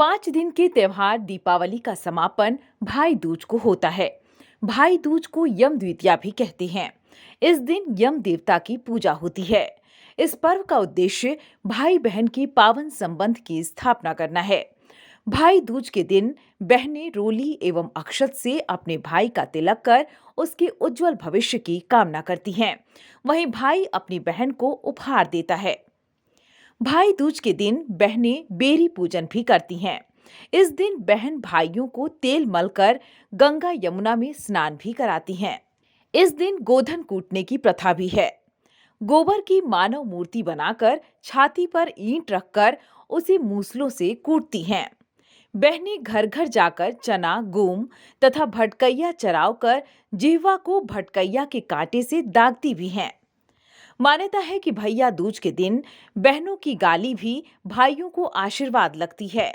5 दिन के त्योहार दीपावली का समापन भाई दूज को होता है। भाई दूज को यम द्वितीया भी कहते हैं। इस दिन यम देवता की पूजा होती है। इस पर्व का उद्देश्य भाई बहन के पावन संबंध की स्थापना करना है। भाई दूज के दिन बहनें रोली एवं अक्षत से अपने भाई का तिलक कर उसके उज्जवल भविष्य की कामना करती हैं। वहीं भाई अपनी बहन को उपहार देता है। भाई दूज के दिन बहनें बेरी पूजन भी करती हैं। इस दिन बहन भाइयों को तेल मलकर गंगा यमुना में स्नान भी कराती हैं। इस दिन गोधन कूटने की प्रथा भी है। गोबर की मानव मूर्ति बनाकर छाती पर ईंट रखकर उसे मूसलों से कूटती हैं। बहनें घर घर जाकर चना, गूम तथा भटकैया चरावकर जिह्वा को भटकैया के कांटे से दागती भी हैं। मान्यता है कि भैया दूज के दिन बहनों की गाली भी भाइयों को आशीर्वाद लगती है।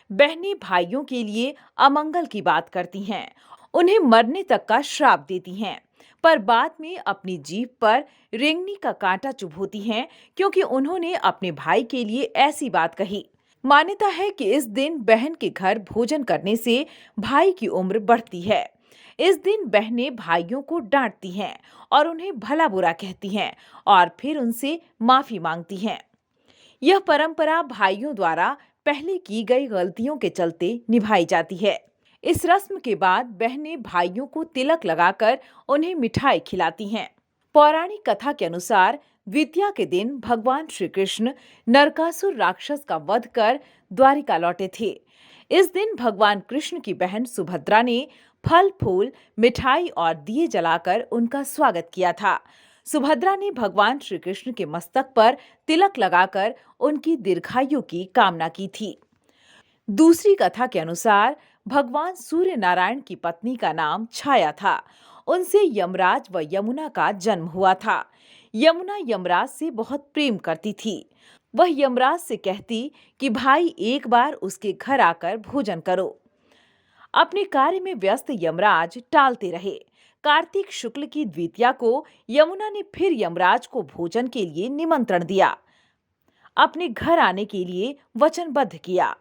बहनें भाइयों के लिए अमंगल की बात करती हैं, उन्हें मरने तक का श्राप देती हैं, पर बाद में अपनी जीभ पर रेंगनी का कांटा चुभोती हैं क्योंकि उन्होंने अपने भाई के लिए ऐसी बात कही। मान्यता है कि इस दिन बहन के घर भोजन करने से भाई की उम्र बढ़ती है। इस दिन बहनें भाइयों को डांटती हैं और उन्हें भला बुरा कहती हैं और फिर उनसे माफी मांगती हैं। यह परंपरा भाइयों द्वारा पहले की गई गलतियों के चलते निभाई जाती है। इस रस्म के बाद बहनें भाइयों को तिलक लगाकर उन्हें मिठाई खिलाती हैं। पौराणिक कथा के अनुसार द्वितीया के दिन भगवान श्री कृष्ण नरकासुर राक्षस का वध कर द्वारिका लौटे थे। इस दिन भगवान कृष्ण की बहन सुभद्रा ने फल फूल, मिठाई और दिए जलाकर उनका स्वागत किया था। सुभद्रा ने भगवान श्री कृष्ण के मस्तक पर तिलक लगाकर उनकी दीर्घायु की कामना की थी। दूसरी कथा के अनुसार भगवान सूर्य नारायण की पत्नी का नाम छाया था। उनसे यमराज व यमुना का जन्म हुआ था। यमुना यमराज से बहुत प्रेम करती थी। वह यमराज से कहती कि भाई एक बार उसके घर आकर भोजन करो। अपने कार्य में व्यस्त यमराज टालते रहे। कार्तिक शुक्ल की द्वितीया को यमुना ने फिर यमराज को भोजन के लिए निमंत्रण दिया। अपने घर आने के लिए वचनबद्ध किया।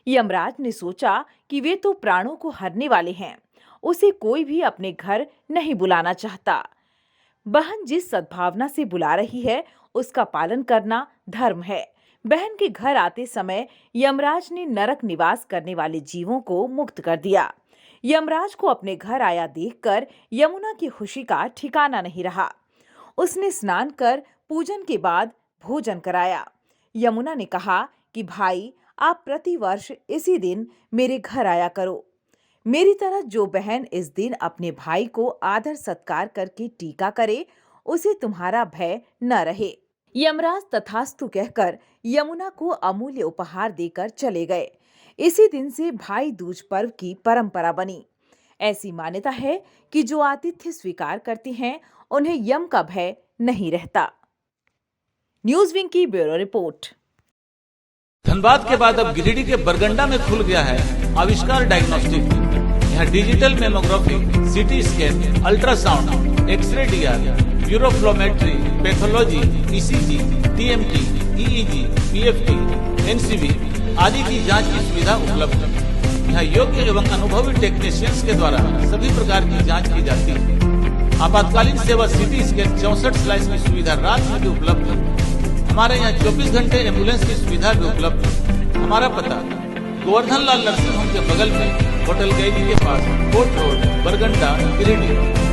यमराज ने सोचा कि वे तो प्राणों को हरने वाले हैं, उसे कोई भी अपने घर नहीं बुलाना चाहता। बहन जिस सद्भावना से बुला रही है उसका पालन करना धर्म है। बहन के घर आते समय यमराज ने नरक निवास करने वाले जीवों को मुक्त कर दिया। यमराज को अपने घर आया देखकर यमुना की खुशी का ठिकाना नहीं रहा। उसने स्नान कर पूजन के बाद भोजन कराया। यमुना ने कहा कि भाई, आप प्रतिवर्ष इसी दिन मेरे घर आया करो। मेरी तरह जो बहन इस दिन अपने भाई को आदर सत्कार करके टीका करे, उसे तुम्हारा भय न रहे। यमराज तथास्तु कहकर यमुना को अमूल्य उपहार देकर चले गए। इसी दिन से भाई दूज पर्व की परंपरा बनी। ऐसी मान्यता है कि जो आतिथ्य स्वीकार करते हैं उन्हें यम का भय नहीं रहता। न्यूज विंग की ब्यूरो रिपोर्ट। धनबाद के बाद अब गिरिडीह के बरगंडा में खुल गया है आविष्कार डायग्नोस्टिक। यहाँ digital mammography, CT scan, ultrasound, x-ray DR, uroflowmetry, pathology, ECG, TMT, EEG, PFT, NCB आदि की जांच की सुविधा उपलब्ध है। यहाँ योग्य एवं अनुभवी टेक्नीशियंस के द्वारा सभी प्रकार की जांच की जाती है। आपातकालीन सेवा सीटी स्कैन 64 स्लाइस की सुविधा रात में भी उपलब्ध है। हमारे यहाँ 24 घंटे एम्बुलेंस की सुविधा भी उपलब्ध है। हमारा पता गोवर्धन लाल नर्सिंग होम के बगल में होटल कैदी के पास, कोर्ट रोड, बरगंडा, गिरिडीह।